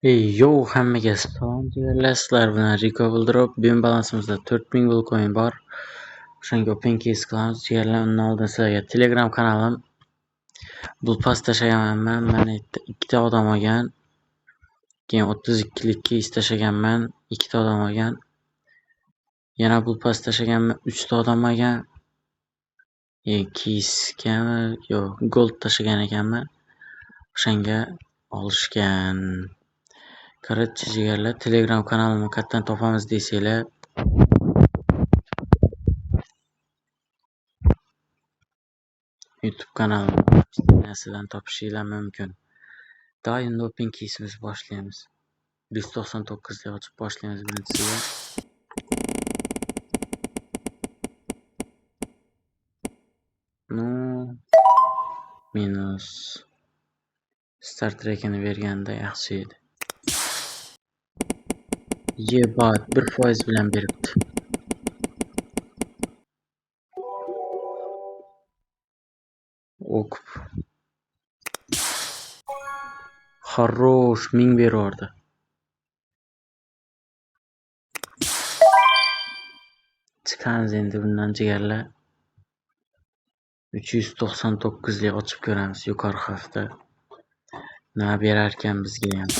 Yo, hammaga salom jigarlar, sizlar bilan Riko Bildirov. Bugun balansimizda 4000 Bitcoin bor. O'shanga open case qilamiz jigarlar. Undan oldin sizlarga Telegram kanalim bul post tashlaganman. Mana ikkita odam olgan. Keyin 32lik case tashlaganman, ikkita odam olgan. Yana bul post tashlaganman, 3 ta odam olgan. Case gold tashlagan ekanman. O'shanga olishgan. Короче jigarlar, Telegram kanalimni qayerdan topamiz desanglar, YouTube kanalimdan topishinglar mumkin. Doim open case'imiz boshlaymiz. 199 deb ochib boshlaymiz birinchisiga. Minus start rekini berganda yaxshi edi. Yebat 1% bilan beribdi. Okup. Хорош, 1000 berardi. Chiqamiz endi bundan jigarlar. 399 lik ochib ko'ramiz yuqori hafta. Nima berar ekan bizga ham.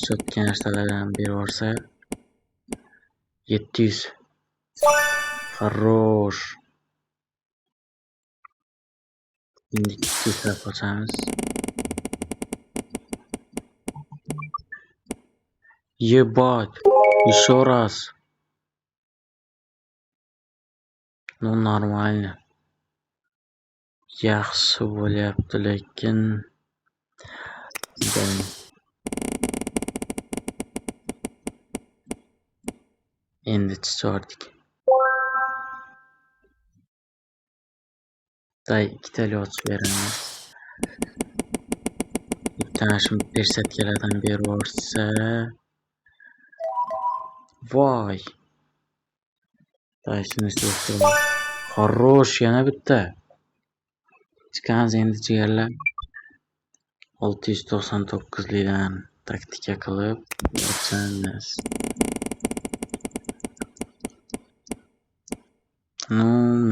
Sotgan narsalardan berib yuborsa 700. Хорош. Endi ikkita ochamiz. Ебать, еще раз. Ну нормально. Yaxshi bo'lyapti, lekin endi chiqardik. Ikkitali ochib beramiz. Bitta shu persatkalardan berib yuborsa. Voy. Shuni istayapman. Хорош, yana bitta. Chiqamiz endi jigarlar. 699 likdan taktika qilib o'tamiz.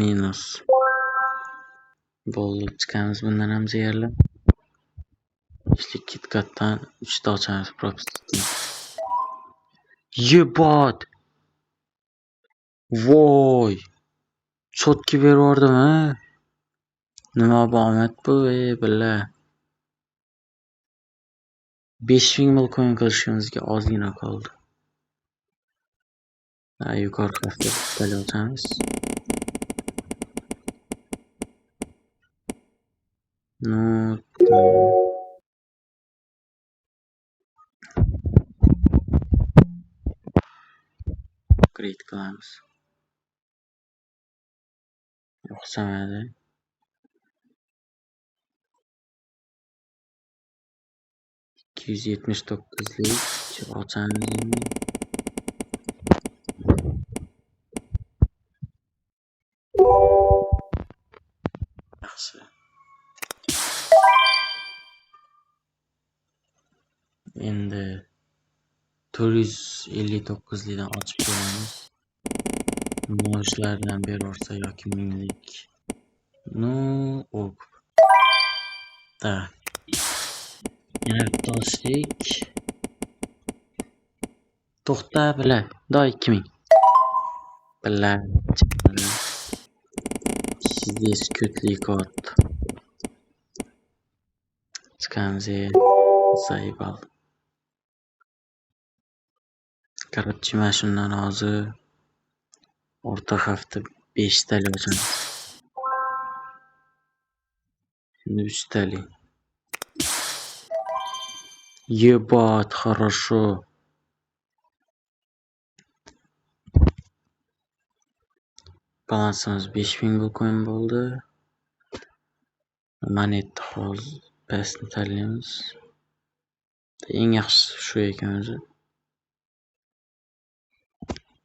Minus. Bo'ldi, chiqamiz bundan ham jigarlar. Ishlik KitKatdan 3 ta ochamiz propustni. Yebat. Voy. Chotki berib yubordimi? Nima omad bu, billa. 5000 Bitcoin qilishimizga ozgina qoldi. Yuqori hafta bittali ochamiz. Upgrade qilamiz. Yo'qsamadi. $279 ochamiz. Yaxshi. Endi 459 likdan ochib ko'ramiz. Mo'shlardan berorsa yoki 1000 lik. Ok. Da. Yana bitta ochdik. To'xta bila. 2000. Bila. Здесь кютли код. Chiqamiz. Zaybal. Короче, mana shundan hozir o'rta hafta 5 tali ochamiz. Endi 3 tali. Ебать, хорошо. Balansimiz 5000 Bitcoin bo'ldi. Moneta hozir pastni tanlaymiz. Eng yaxshisi shu ekan o'zi.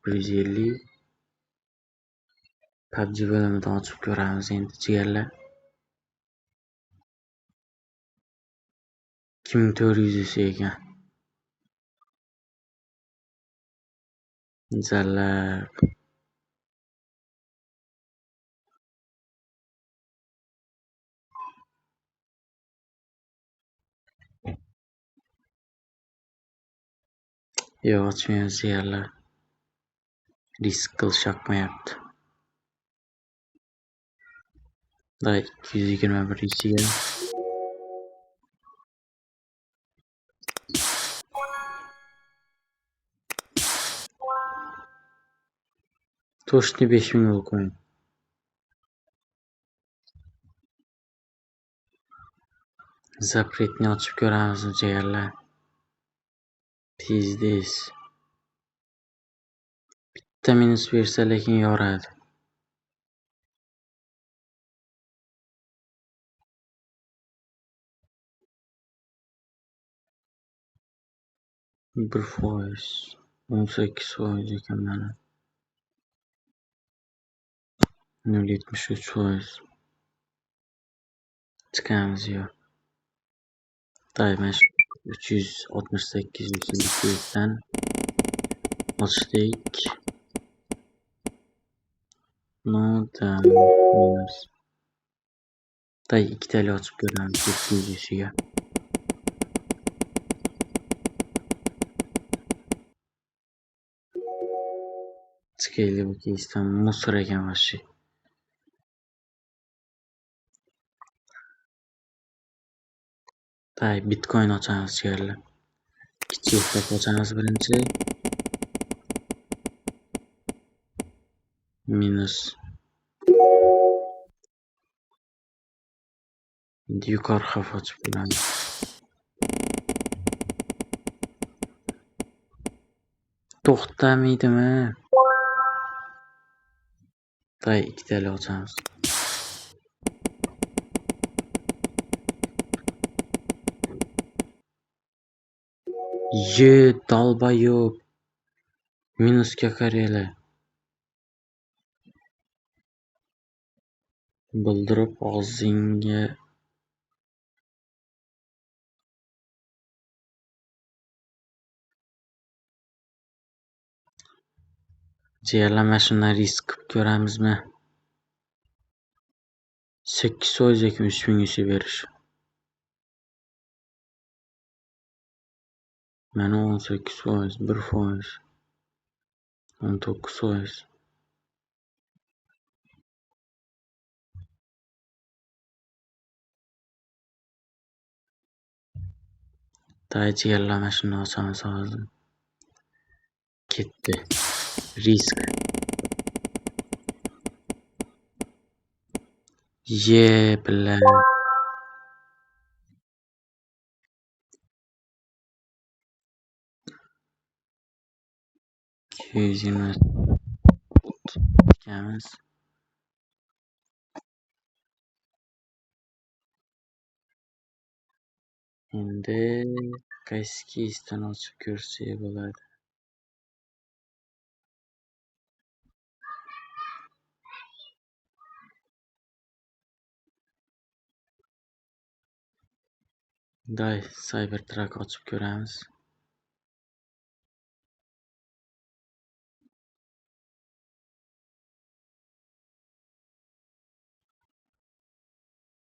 150. PUBG bo'limidan ochib ko'ramiz endi jigarlar. 2400 ekan. Zallab. Yo'q, ochmaymiz jigarlar. Risk qilishyoqmayapti. Day 221 ichiga. Toshni 5000 bo'lib qo'ying. Zapretni ochib ko'ramizmi jigarlar? Tezdes. Bitta minus bersa lekin yoradi. Bir foiz. 18% ekan mana. 0,73%. Chiqamiz yo'q. Daymash 368 dan ochdik. Minus. Day ikkitali ochib ko'ramiz 700 ishiga. Chiqayli bu keysdan musor ekan vashi. Day bitcoin ochamiz jigarlar. Kichik hisob ochamiz birinchi. Minus. Yuqori xavf ochib ko'ramiz. To'xtamaydimi? Day ikkitali ochamiz. Dolbayo'q. Minusga qaraylar. Bildirib og'zingga jigarlar, mana shundan risk qilib ko'ramizmi? 8% ekan 3000 ishi berish. Mana 18%, 1%, 19%. Day jigarlar, mana shuni ochamiz hozir. Ketdi. Risk. Bilan. Tikamiz. Endi qaysi keysdan ochib ko'rsak bo'ladi? Day Cybertruck ochib ko'ramiz.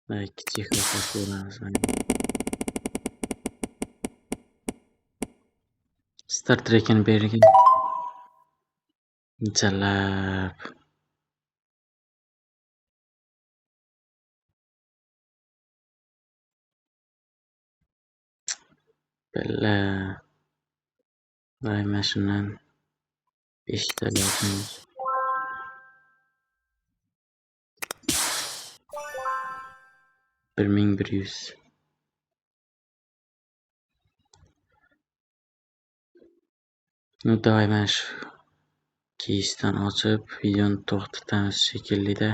Day kichik ochib ko'ramiz. Star Trek'ini bergan. Jalab. Bella. Day mana shundan 5 tali ochamiz. $1100. Day mana shu keysdan ochib videoni to'xtatamiz shekilli-da.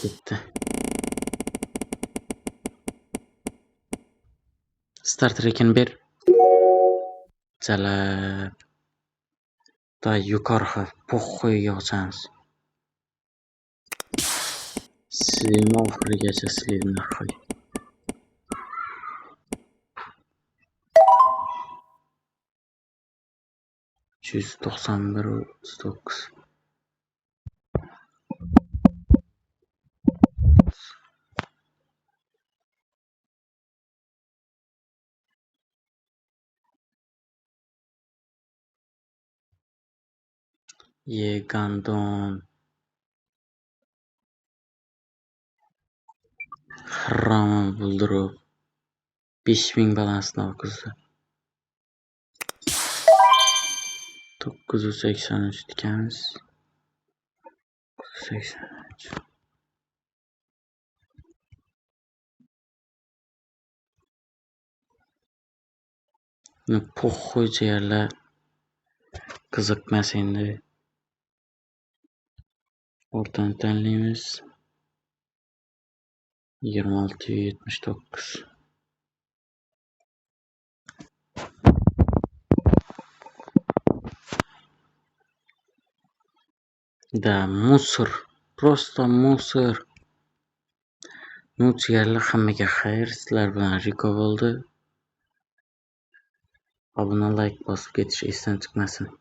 Ketdi. Star Trek'ini ber. Chalab. Da yuqori poxo'yga ochamiz. Slivni oxirigacha slivni qo'y. 391.39. Yegandon. Ramon Buldirov 5000 balansni okuzdi. 983 tikamiz. 983. Poxo'ycha yerlar qiziqmas endi. O'rtani tanlaymiz. 2679. Da musor. Просто musor. Jigarlar hammaga xayr. Sizlar bilan Riko bo'ldi. Obuna, like bosib ketish esdan chiqmasin.